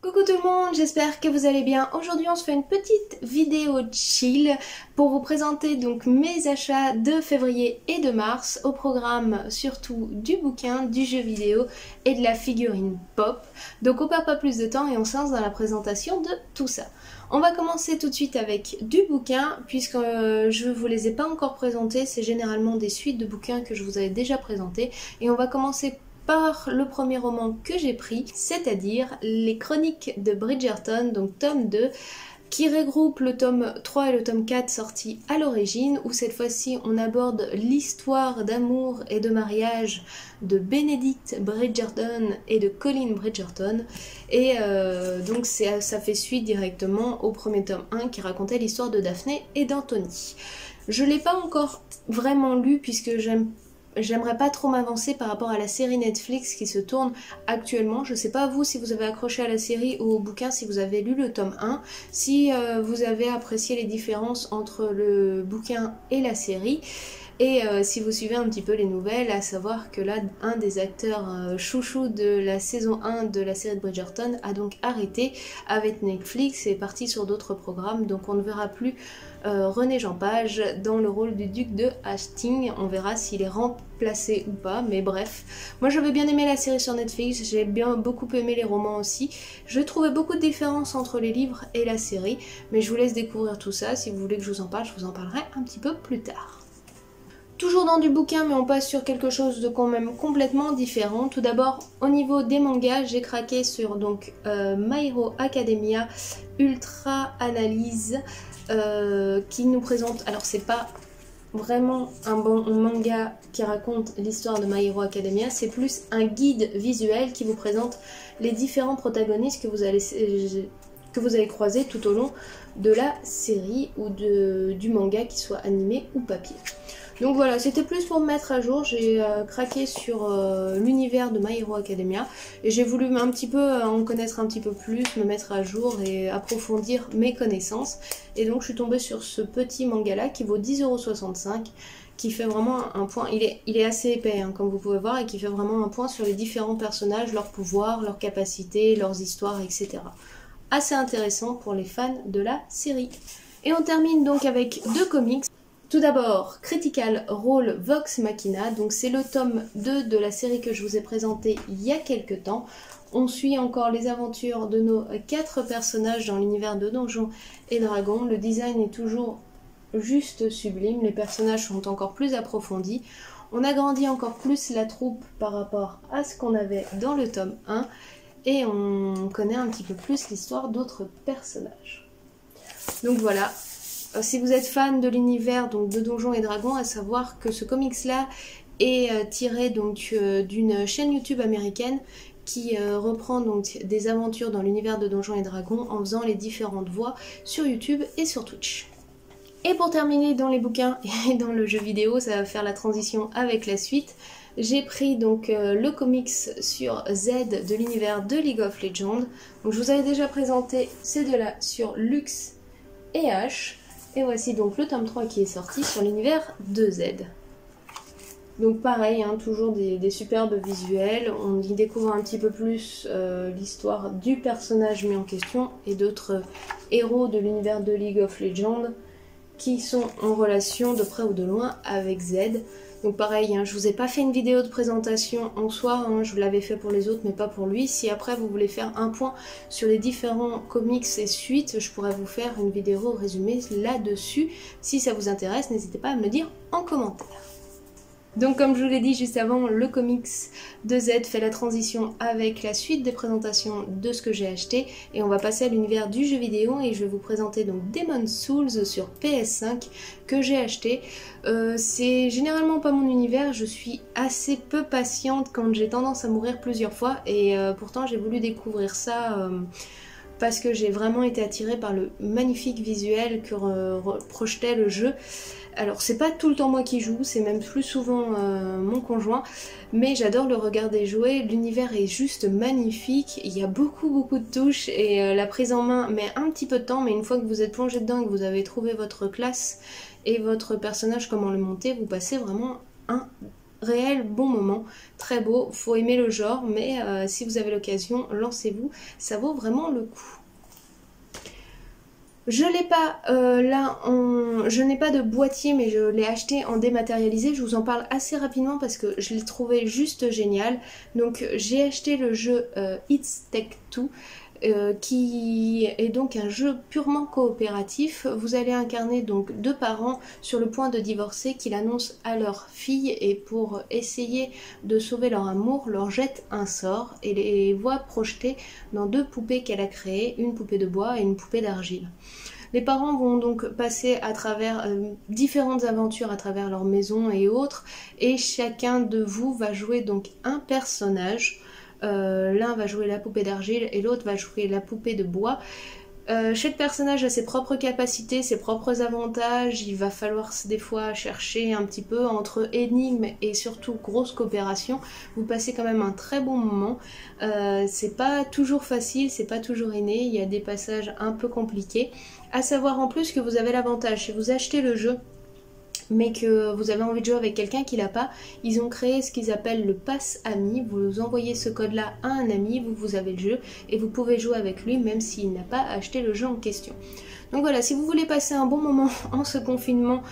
Coucou tout le monde, j'espère que vous allez bien. Aujourd'hui on se fait une petite vidéo chill pour vous présenter donc mes achats de février et de mars, au programme surtout du bouquin, du jeu vidéo et de la figurine pop. Donc on perd pas plus de temps et on se lance dans la présentation de tout ça. On va commencer tout de suite avec du bouquin puisque je vous les ai pas encore présentés, c'est généralement des suites de bouquins que je vous avais déjà présentés et on va commencer par le premier roman que j'ai pris, c'est-à-dire Les Chroniques de Bridgerton, donc tome 2, qui regroupe le tome 3 et le tome 4 sortis à l'origine, où cette fois-ci on aborde l'histoire d'amour et de mariage de Benedict Bridgerton et de Colin Bridgerton, et donc ça fait suite directement au premier tome 1 qui racontait l'histoire de Daphné et d'Anthony. Je ne l'ai pas encore vraiment lu puisque j'aimerais pas trop m'avancer par rapport à la série Netflix qui se tourne actuellement. Je sais pas vous si vous avez accroché à la série ou au bouquin, si vous avez lu le tome 1, si vous avez apprécié les différences entre le bouquin et la série. Et si vous suivez un petit peu les nouvelles, à savoir que là, un des acteurs chouchous de la saison 1 de la série de Bridgerton a donc arrêté avec Netflix et est parti sur d'autres programmes. Donc on ne verra plus René Jean Page dans le rôle du duc de Hastings. On verra s'il est remplacé ou pas, mais bref. Moi j'avais bien aimé la série sur Netflix, j'ai beaucoup aimé les romans aussi. Je trouvais beaucoup de différences entre les livres et la série, mais je vous laisse découvrir tout ça. Si vous voulez que je vous en parle, je vous en parlerai un petit peu plus tard. Toujours dans du bouquin, mais on passe sur quelque chose de quand même complètement différent. Tout d'abord, au niveau des mangas, j'ai craqué sur donc My Hero Academia Ultra Analyse qui nous présente. Alors c'est pas vraiment un bon manga qui raconte l'histoire de My Hero Academia, c'est plus un guide visuel qui vous présente les différents protagonistes que vous allez croiser tout au long de la série ou du manga, qu'il soit animé ou papier. Donc voilà, c'était plus pour me mettre à jour. J'ai craqué sur l'univers de My Hero Academia et j'ai voulu un petit peu en connaître un petit peu plus, me mettre à jour et approfondir mes connaissances. Et donc je suis tombée sur ce petit manga là qui vaut 10,65 €, qui fait vraiment un point. Il est assez épais hein, comme vous pouvez voir, et qui fait vraiment un point sur les différents personnages, leurs pouvoirs, leurs capacités, leurs histoires, etc. Assez intéressant pour les fans de la série. Et on termine donc avec deux comics. Tout d'abord, Critical Role Vox Machina, donc c'est le tome 2 de la série que je vous ai présenté il y a quelques temps. On suit encore les aventures de nos 4 personnages dans l'univers de Donjons et Dragons. Le design est toujours juste sublime, les personnages sont encore plus approfondis. On agrandit encore plus la troupe par rapport à ce qu'on avait dans le tome 1 et on connaît un petit peu plus l'histoire d'autres personnages. Donc voilà. Si vous êtes fan de l'univers de Donjons et Dragons, à savoir que ce comics là est tiré donc d'une chaîne YouTube américaine qui reprend donc des aventures dans l'univers de Donjons et Dragons en faisant les différentes voix sur YouTube et sur Twitch. Et pour terminer dans les bouquins et dans le jeu vidéo, ça va faire la transition avec la suite. J'ai pris donc le comics sur Z de l'univers de League of Legends. Donc je vous avais déjà présenté ces deux-là sur Lux et H. Et voici donc le tome 3 qui est sorti sur l'univers de Z. Donc pareil, hein, toujours des superbes visuels. On y découvre un petit peu plus l'histoire du personnage mis en question et d'autres héros de l'univers de League of Legends qui sont en relation de près ou de loin avec Z. Donc pareil, hein, je vous ai pas fait une vidéo de présentation en soi, hein, je vous l'avais fait pour les autres mais pas pour lui. Si après vous voulez faire un point sur les différents comics et suites, je pourrais vous faire une vidéo résumée là-dessus. Si ça vous intéresse, n'hésitez pas à me le dire en commentaire. Donc comme je vous l'ai dit juste avant, le comics de Z fait la transition avec la suite des présentations de ce que j'ai acheté et on va passer à l'univers du jeu vidéo et je vais vous présenter donc Demon's Souls sur PS5 que j'ai acheté. C'est généralement pas mon univers, je suis assez peu patiente quand j'ai tendance à mourir plusieurs fois et pourtant j'ai voulu découvrir ça parce que j'ai vraiment été attirée par le magnifique visuel que projetait le jeu. Alors c'est pas tout le temps moi qui joue, c'est même plus souvent mon conjoint, mais j'adore le regarder jouer, l'univers est juste magnifique, il y a beaucoup de touches et la prise en main met un petit peu de temps, mais une fois que vous êtes plongé dedans et que vous avez trouvé votre classe et votre personnage, comment le monter, vous passez vraiment un réel bon moment, très beau, faut aimer le genre, mais si vous avez l'occasion, lancez-vous, ça vaut vraiment le coup. Je l'ai pas là, je n'ai pas de boîtier, mais je l'ai acheté en dématérialisé. Je vous en parle assez rapidement parce que je l'ai trouvé juste génial. Donc j'ai acheté le jeu It's Take Two. Qui est donc un jeu purement coopératif. Vous allez incarner donc deux parents sur le point de divorcer qui l'annoncent à leur fille et pour essayer de sauver leur amour, leur jette un sort et les voit projetés dans deux poupées qu'elle a créées, une poupée de bois et une poupée d'argile. Les parents vont donc passer à travers différentes aventures à travers leur maison et autres, et chacun de vous va jouer donc un personnage. L'un va jouer la poupée d'argile et l'autre va jouer la poupée de bois. Chaque personnage a ses propres capacités, ses propres avantages. Il va falloir des fois chercher un petit peu entre énigmes et surtout grosse coopération. Vous passez quand même un très bon moment. C'est pas toujours facile, c'est pas toujours inné. Il y a des passages un peu compliqués. À savoir en plus que vous avez l'avantage, si vous achetez le jeu mais que vous avez envie de jouer avec quelqu'un qui l'a pas, ils ont créé ce qu'ils appellent le pass ami. Vous envoyez ce code là à un ami, vous avez le jeu et vous pouvez jouer avec lui même s'il n'a pas acheté le jeu en question. Donc voilà, si vous voulez passer un bon moment en ce confinement,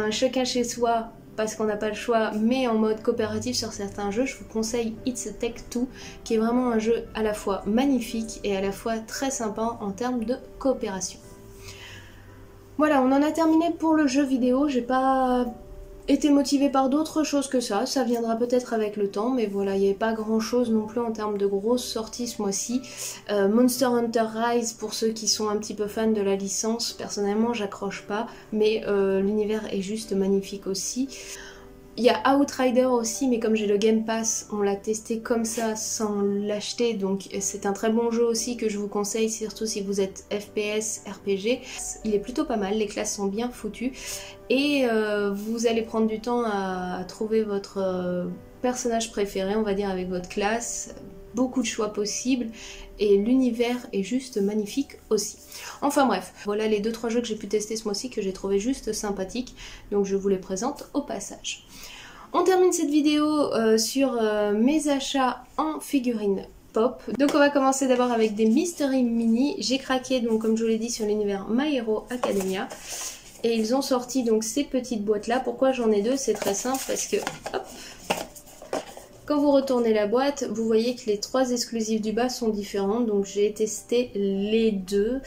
chacun chez soi parce qu'on n'a pas le choix, mais en mode coopératif sur certains jeux, je vous conseille It's Take Two, qui est vraiment un jeu à la fois magnifique et à la fois très sympa en termes de coopération. Voilà, on en a terminé pour le jeu vidéo. J'ai pas été motivée par d'autres choses que ça. Ça viendra peut-être avec le temps, mais voilà, il n'y avait pas grand chose non plus en termes de grosses sorties ce mois-ci. Monster Hunter Rise, pour ceux qui sont un petit peu fans de la licence, personnellement j'accroche pas, mais l'univers est juste magnifique aussi. Il y a Outrider aussi, mais comme j'ai le Game Pass, on l'a testé comme ça sans l'acheter, donc c'est un très bon jeu aussi que je vous conseille, surtout si vous êtes FPS, RPG. Il est plutôt pas mal, les classes sont bien foutues et vous allez prendre du temps à trouver votre personnage préféré, on va dire, avec votre classe. Beaucoup de choix possibles et l'univers est juste magnifique aussi. Enfin bref, voilà les 2-3 jeux que j'ai pu tester ce mois-ci que j'ai trouvé juste sympathiques, donc je vous les présente au passage. On termine cette vidéo sur mes achats en figurines pop. Donc on va commencer d'abord avec des Mystery Mini. J'ai craqué donc comme je vous l'ai dit sur l'univers My Hero Academia. Et ils ont sorti donc ces petites boîtes là. Pourquoi j'en ai deux? C'est très simple parce que hop, quand vous retournez la boîte, vous voyez que les 3 exclusifs du bas sont différentes. Donc j'ai testé les deux.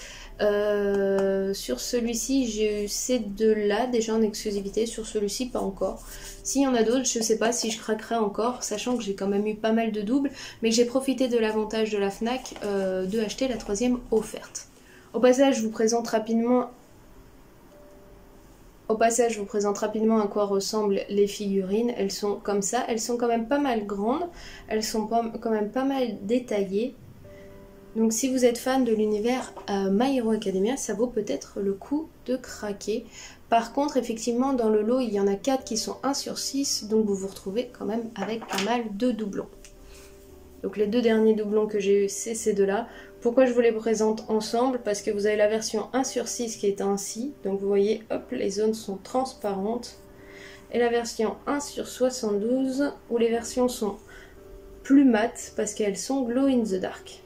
Sur celui-ci, j'ai eu ces deux-là déjà en exclusivité. Sur celui-ci, pas encore. S'il y en a d'autres, je ne sais pas si je craquerai encore, sachant que j'ai quand même eu pas mal de doubles. Mais j'ai profité de l'avantage de la Fnac de acheter la 3e offerte. Au passage, je vous présente rapidement à quoi ressemblent les figurines. Elles sont comme ça, elles sont quand même pas mal grandes, elles sont quand même pas mal détaillées. Donc si vous êtes fan de l'univers My Hero Academia, ça vaut peut-être le coup de craquer. Par contre, effectivement, dans le lot, il y en a 4 qui sont 1 sur 6, donc vous vous retrouvez quand même avec pas mal de doublons. Donc les 2 derniers doublons que j'ai eu, c'est ces deux-là. Pourquoi je vous les présente ensemble? Parce que vous avez la version 1 sur 6 qui est ainsi. Donc vous voyez, hop, les zones sont transparentes. Et la version 1 sur 72, où les versions sont plus mates parce qu'elles sont glow in the dark.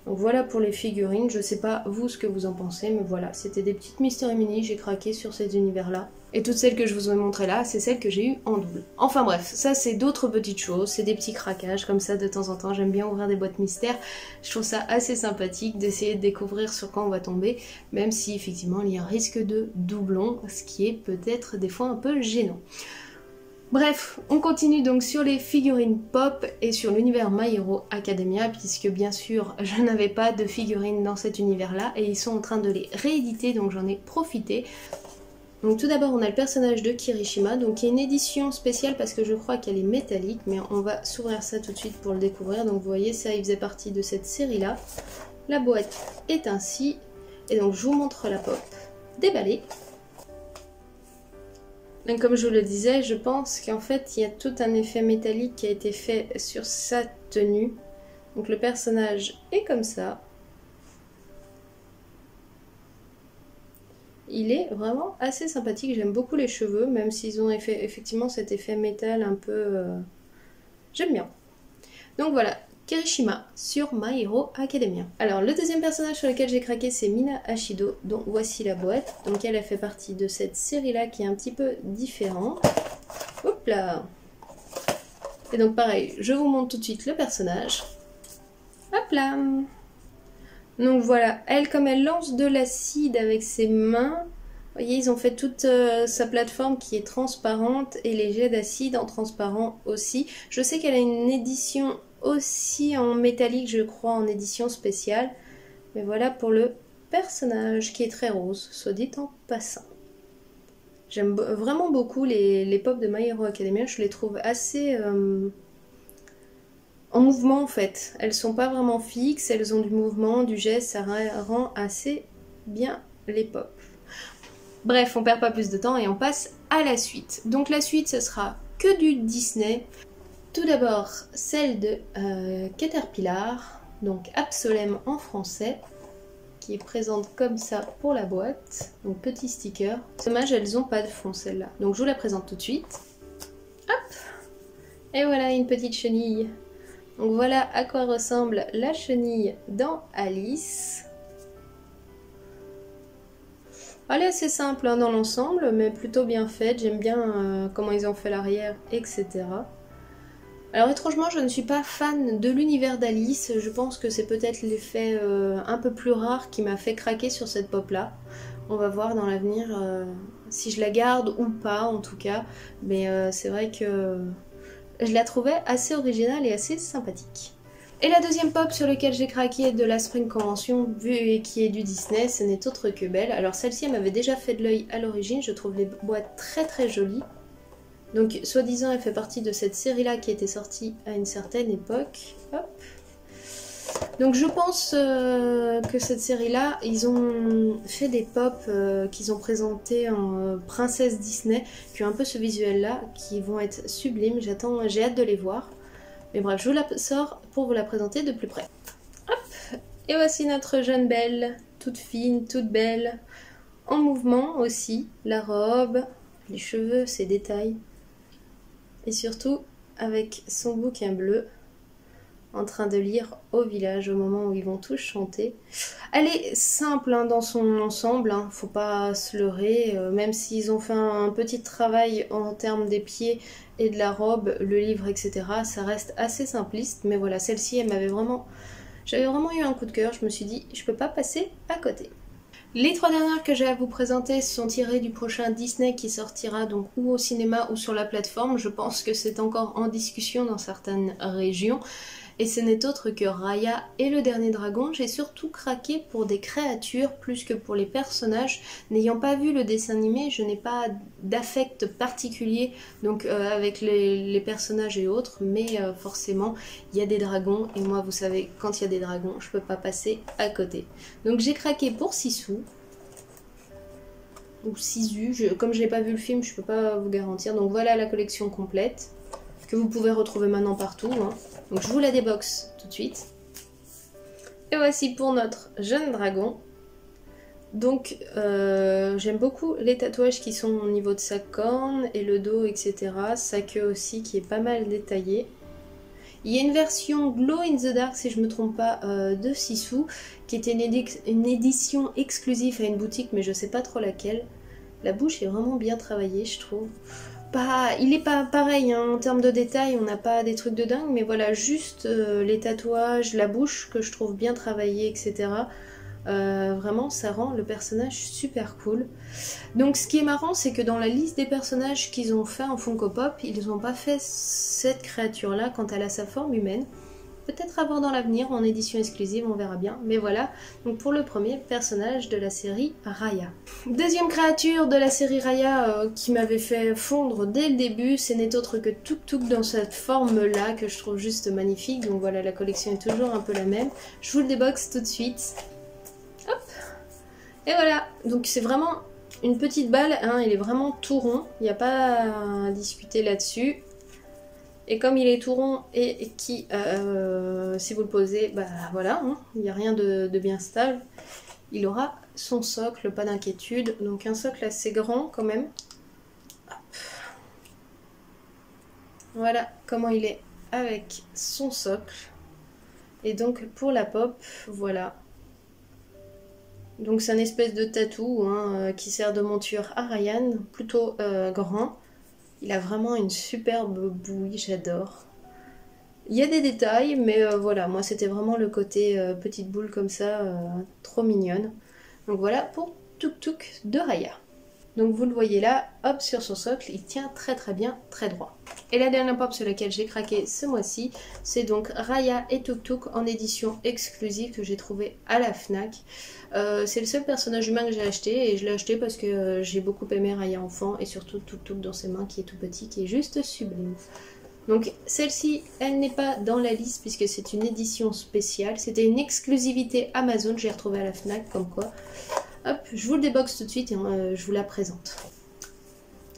Donc voilà pour les figurines, je sais pas vous ce que vous en pensez, mais voilà, c'était des petites Mystery Mini, j'ai craqué sur ces univers-là. Et toutes celles que je vous ai montrées là, c'est celles que j'ai eues en double. Enfin bref, ça c'est d'autres petites choses, c'est des petits craquages comme ça de temps en temps, j'aime bien ouvrir des boîtes mystères. Je trouve ça assez sympathique d'essayer de découvrir sur quoi on va tomber, même si effectivement il y a un risque de doublon, ce qui est peut-être des fois un peu gênant. Bref, on continue donc sur les figurines pop et sur l'univers My Hero Academia, puisque bien sûr je n'avais pas de figurines dans cet univers là et ils sont en train de les rééditer, donc j'en ai profité. Donc tout d'abord on a le personnage de Kirishima, donc il y a une édition spéciale parce que je crois qu'elle est métallique, mais on va s'ouvrir ça tout de suite pour le découvrir. Donc vous voyez, ça il faisait partie de cette série là. La boîte est ainsi, et donc je vous montre la pop déballée. Donc comme je vous le disais, je pense qu'en fait il y a tout un effet métallique qui a été fait sur sa tenue. Donc le personnage est comme ça. Il est vraiment assez sympathique, j'aime beaucoup les cheveux, même s'ils ont effectivement cet effet métal un peu... J'aime bien. Donc voilà, Kirishima sur My Hero Academia. Alors le deuxième personnage sur lequel j'ai craqué, c'est Mina Ashido, dont voici la boîte. Donc elle fait partie de cette série-là qui est un petit peu différente. Hop là! Et donc pareil, je vous montre tout de suite le personnage. Hop là! Donc voilà, elle, comme elle lance de l'acide avec ses mains, vous voyez, ils ont fait toute sa plateforme qui est transparente et les jets d'acide en transparent aussi. Je sais qu'elle a une édition aussi en métallique, je crois, en édition spéciale. Mais voilà pour le personnage qui est très rose, soit dit en passant. J'aime vraiment beaucoup les pop de My Hero Academia, je les trouve assez... en mouvement en fait, elles sont pas vraiment fixes, elles ont du mouvement, du geste, ça rend assez bien les pop. Bref, on perd pas plus de temps et on passe à la suite. Donc la suite, ce sera que du Disney. Tout d'abord, celle de Caterpillar, donc Absolem en français, qui est présente comme ça pour la boîte. Donc petit sticker. Dommage, elles ont pas de fond celle-là. Donc je vous la présente tout de suite. Hop! Et voilà une petite chenille. Donc voilà à quoi ressemble la chenille dans Alice. Elle est assez simple hein, dans l'ensemble, mais plutôt bien faite. J'aime bien comment ils ont fait l'arrière, etc. Alors étrangement, je ne suis pas fan de l'univers d'Alice. Je pense que c'est peut-être l'effet un peu plus rare qui m'a fait craquer sur cette pop-là. On va voir dans l'avenir si je la garde ou pas en tout cas. Mais c'est vrai que... je la trouvais assez originale et assez sympathique. Et la deuxième pop sur laquelle j'ai craqué de la Spring Convention, vu et qui est du Disney, ce n'est autre que Belle. Alors celle-ci, elle m'avait déjà fait de l'œil à l'origine, je trouve les boîtes très très jolies. Donc soi-disant, elle fait partie de cette série-là qui était sortie à une certaine époque. Hop. Donc je pense que cette série-là, ils ont fait des pop qu'ils ont présentés en princesse Disney, qui ont un peu ce visuel-là, qui vont être sublimes. J'ai hâte de les voir. Mais bref, je vous la sors pour vous la présenter de plus près. Hop! Et voici notre jeune Belle, toute fine, toute belle, en mouvement aussi. La robe, les cheveux, ses détails. Et surtout, avec son bouquin bleu, en train de lire au village au moment où ils vont tous chanter. Elle est simple hein, dans son ensemble, hein, faut pas se leurrer, même s'ils ont fait un petit travail en termes des pieds et de la robe, le livre, etc. Ça reste assez simpliste, mais voilà, celle-ci, elle m'avait vraiment... J'avais vraiment eu un coup de cœur, je me suis dit, je peux pas passer à côté. Les trois dernières que j'ai à vous présenter sont tirées du prochain Disney qui sortira donc ou au cinéma ou sur la plateforme. Je pense que c'est encore en discussion dans certaines régions. Et ce n'est autre que Raya et le dernier dragon. J'ai surtout craqué pour des créatures plus que pour les personnages. N'ayant pas vu le dessin animé, je n'ai pas d'affect particulier donc avec les personnages et autres. Mais forcément, il y a des dragons. Et moi, vous savez, quand il y a des dragons, je peux pas passer à côté. Donc j'ai craqué pour Sisu. Ou Sisu. Comme je n'ai pas vu le film, je peux pas vous garantir. Donc voilà la collection complète, que vous pouvez retrouver maintenant partout. Hein. Donc je vous la déboxe tout de suite. Et voici pour notre jeune dragon. Donc j'aime beaucoup les tatouages qui sont au niveau de sa corne et le dos, etc. Sa queue aussi qui est pas mal détaillée. Il y a une version Glow in the Dark, si je ne me trompe pas, de Sisu, qui était une édition exclusive à une boutique, mais je ne sais pas trop laquelle. La bouche est vraiment bien travaillée, je trouve. Il est pas pareil hein, en termes de détails, on n'a pas des trucs de dingue, mais voilà, juste les tatouages, la bouche que je trouve bien travaillée, etc. Vraiment, ça rend le personnage super cool. Donc ce qui est marrant, c'est que dans la liste des personnages qu'ils ont fait en Funko Pop, ils n'ont pas fait cette créature-là quand elle a sa forme humaine. Peut-être avoir dans l'avenir, en édition exclusive, on verra bien. Mais voilà, donc pour le premier personnage de la série Raya. Deuxième créature de la série Raya qui m'avait fait fondre dès le début, ce n'est autre que Tuk Tuk dans cette forme-là que je trouve juste magnifique. Donc voilà, la collection est toujours un peu la même. Je vous le déboxe tout de suite. Hop! Et voilà, donc c'est vraiment une petite balle, hein, il est vraiment tout rond, il n'y a pas à discuter là-dessus. Et comme il est tout rond et qui, si vous le posez, bah voilà, hein, il n'y a rien de bien stable. il aura son socle, pas d'inquiétude. Donc un socle assez grand quand même. Hop. Voilà comment il est avec son socle. Et donc pour la pop, voilà. Donc c'est un espèce de tatou hein, qui sert de monture à Ryan, plutôt grand. Il a vraiment une superbe bouille, j'adore. Il y a des détails, mais voilà, moi c'était vraiment le côté petite boule comme ça, trop mignonne. Donc voilà pour Tuk Tuk de Raya. Donc vous le voyez là, hop, sur son socle, il tient très très bien, très droit. Et la dernière pop sur laquelle j'ai craqué ce mois-ci, c'est donc Raya et Tuk Tuk en édition exclusive que j'ai trouvé à la Fnac. C'est le seul personnage humain que j'ai acheté, et je l'ai acheté parce que j'ai beaucoup aimé Raya enfant, et surtout Tuk Tuk dans ses mains qui est tout petit, qui est juste sublime. Donc celle-ci, elle n'est pas dans la liste puisque c'est une édition spéciale. C'était une exclusivité Amazon, j'ai retrouvé à la Fnac comme quoi. Hop, je vous le déboxe tout de suite et je vous la présente.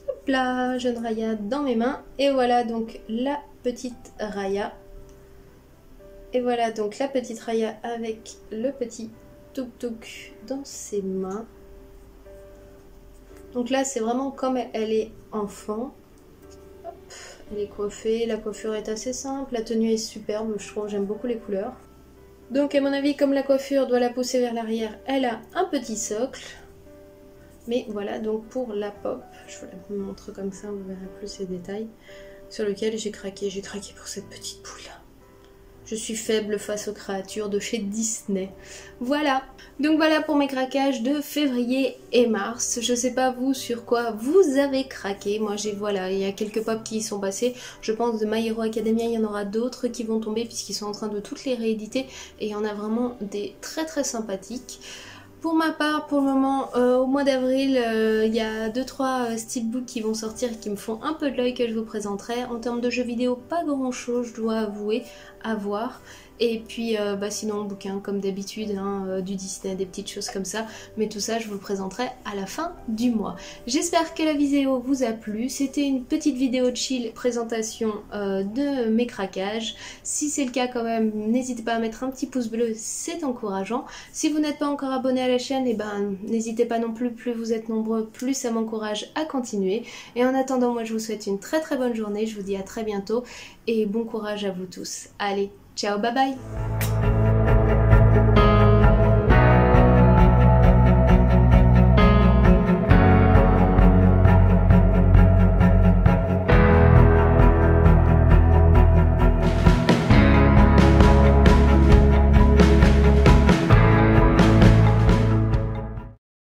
Hop là, jeune Raya dans mes mains. Et voilà donc la petite Raya. Et voilà donc la petite Raya avec le petit Tuk Tuk dans ses mains. Donc là, c'est vraiment comme elle est enfant. Hop, elle est coiffée, la coiffure est assez simple, la tenue est superbe, je trouve, j'aime beaucoup les couleurs. Donc à mon avis, comme la coiffure doit la pousser vers l'arrière, elle a un petit socle. Mais voilà, donc pour la pop, je vous la montre comme ça, vous verrez plus les détails, sur lequel j'ai craqué pour cette petite boule. Je suis faible face aux créatures de chez Disney. Voilà. Donc voilà pour mes craquages de février et mars. Je sais pas vous sur quoi vous avez craqué. Moi voilà, il y a quelques pops qui y sont passés. Je pense de My Hero Academia, il y en aura d'autres qui vont tomber puisqu'ils sont en train de toutes les rééditer. Et il y en a vraiment des très très sympathiques. Pour ma part, pour le moment, au mois d'avril, il y a 2-3 steelbooks qui vont sortir et qui me font un peu de l'œil que je vous présenterai. En termes de jeux vidéo, pas grand chose, je dois avouer, à voir. Et puis sinon, bouquin comme d'habitude, hein, du Disney, des petites choses comme ça. Mais tout ça, je vous le présenterai à la fin du mois. J'espère que la vidéo vous a plu. C'était une petite vidéo chill présentation de mes craquages. Si c'est le cas quand même, n'hésitez pas à mettre un petit pouce bleu, c'est encourageant. Si vous n'êtes pas encore abonné à la chaîne, n'hésitez pas non plus, plus vous êtes nombreux, plus ça m'encourage à continuer. Et en attendant, moi je vous souhaite une très très bonne journée. Je vous dis à très bientôt et bon courage à vous tous. Allez, ciao, bye bye!